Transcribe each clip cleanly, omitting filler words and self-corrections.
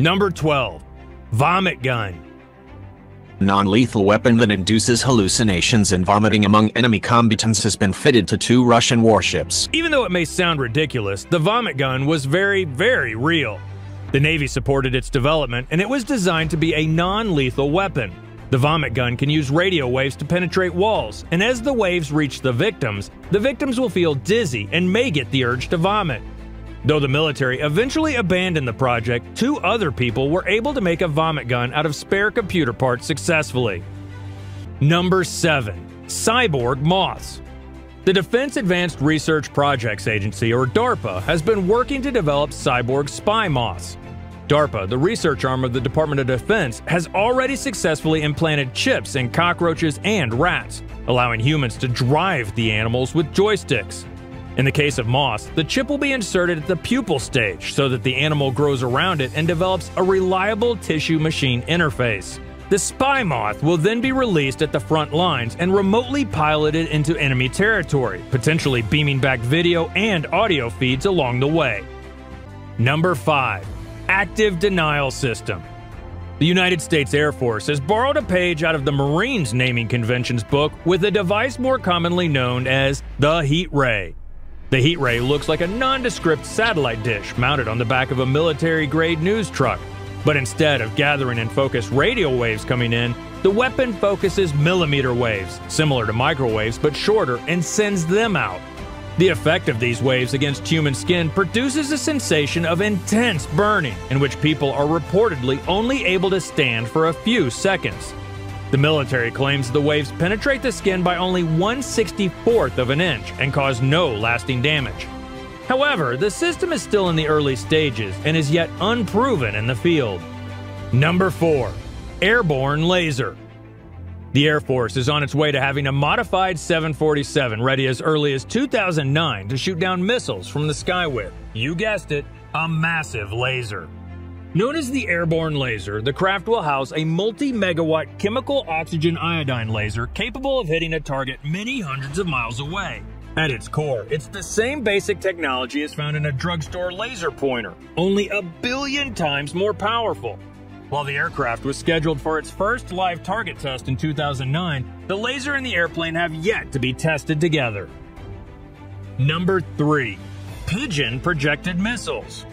Number 12. Vomit gun. Non-lethal weapon that induces hallucinations and vomiting among enemy combatants has been fitted to 2 Russian warships. Even though it may sound ridiculous, the vomit gun was very, very real. The Navy supported its development, and it was designed to be a non-lethal weapon. The vomit gun can use radio waves to penetrate walls, and as the waves reach the victims will feel dizzy and may get the urge to vomit. Though the military eventually abandoned the project, 2 other people were able to make a vomit gun out of spare computer parts successfully. Number 7. Cyborg moths. The Defense Advanced Research Projects Agency, or DARPA, has been working to develop cyborg spy moths. DARPA, the research arm of the Department of Defense, has already successfully implanted chips in cockroaches and rats, allowing humans to drive the animals with joysticks. In the case of moths, the chip will be inserted at the pupal stage so that the animal grows around it and develops a reliable tissue-machine interface. The spy moth will then be released at the front lines and remotely piloted into enemy territory, potentially beaming back video and audio feeds along the way. Number 5. Active Denial System. The United States Air Force has borrowed a page out of the Marines naming convention's book with a device more commonly known as the heat ray. The heat ray looks like a nondescript satellite dish mounted on the back of a military-grade news truck, but instead of gathering and focus radio waves coming in, the weapon focuses millimeter waves, similar to microwaves but shorter, and sends them out. The effect of these waves against human skin produces a sensation of intense burning, in which people are reportedly only able to stand for a few seconds. The military claims the waves penetrate the skin by only 1/64th of an inch and cause no lasting damage. However, the system is still in the early stages and is yet unproven in the field. Number 4. Airborne laser. The Air Force is on its way to having a modified 747 ready as early as 2009 to shoot down missiles from the sky with, you guessed it, a massive laser. Known as the airborne laser, the craft will house a multi-megawatt chemical oxygen iodine laser capable of hitting a target many hundreds of miles away. At its core, it's the same basic technology as found in a drugstore laser pointer, only a billion times more powerful. While the aircraft was scheduled for its first live target test in 2009, the laser and the airplane have yet to be tested together. Number 3. Pigeon projected missiles.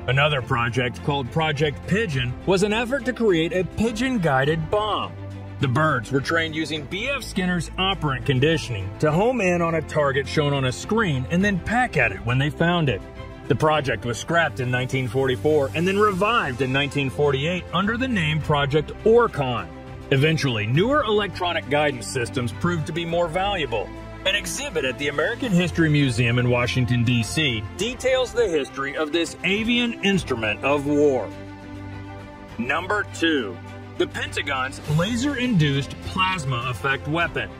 Another project called Project Pigeon was an effort to create a pigeon-guided bomb. The birds were trained using B.F. Skinner's operant conditioning to home in on a target shown on a screen and then peck at it when they found it. The project was scrapped in 1944 and then revived in 1948 under the name Project Orcon. Eventually, newer electronic guidance systems proved to be more valuable. An exhibit at the American History Museum in Washington, D.C. details the history of this avian instrument of war. Number 2. The Pentagon's laser-induced plasma effect weapon.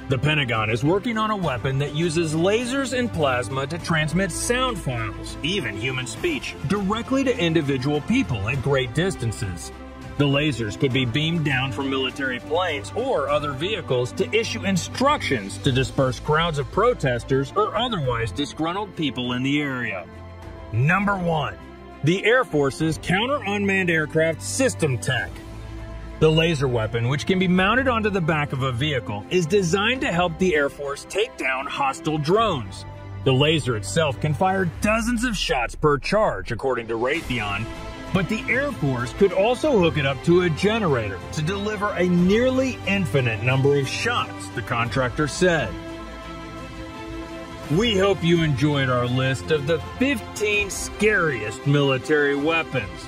The Pentagon is working on a weapon that uses lasers and plasma to transmit sound files, even human speech, directly to individual people at great distances. The lasers could be beamed down from military planes or other vehicles to issue instructions to disperse crowds of protesters or otherwise disgruntled people in the area. Number 1. The Air Force's Counter-Unmanned Aircraft System Tech. The laser weapon, which can be mounted onto the back of a vehicle, is designed to help the Air Force take down hostile drones. The laser itself can fire dozens of shots per charge, according to Raytheon, but the Air Force could also hook it up to a generator to deliver a nearly infinite number of shots, the contractor said. We hope you enjoyed our list of the 15 scariest military weapons.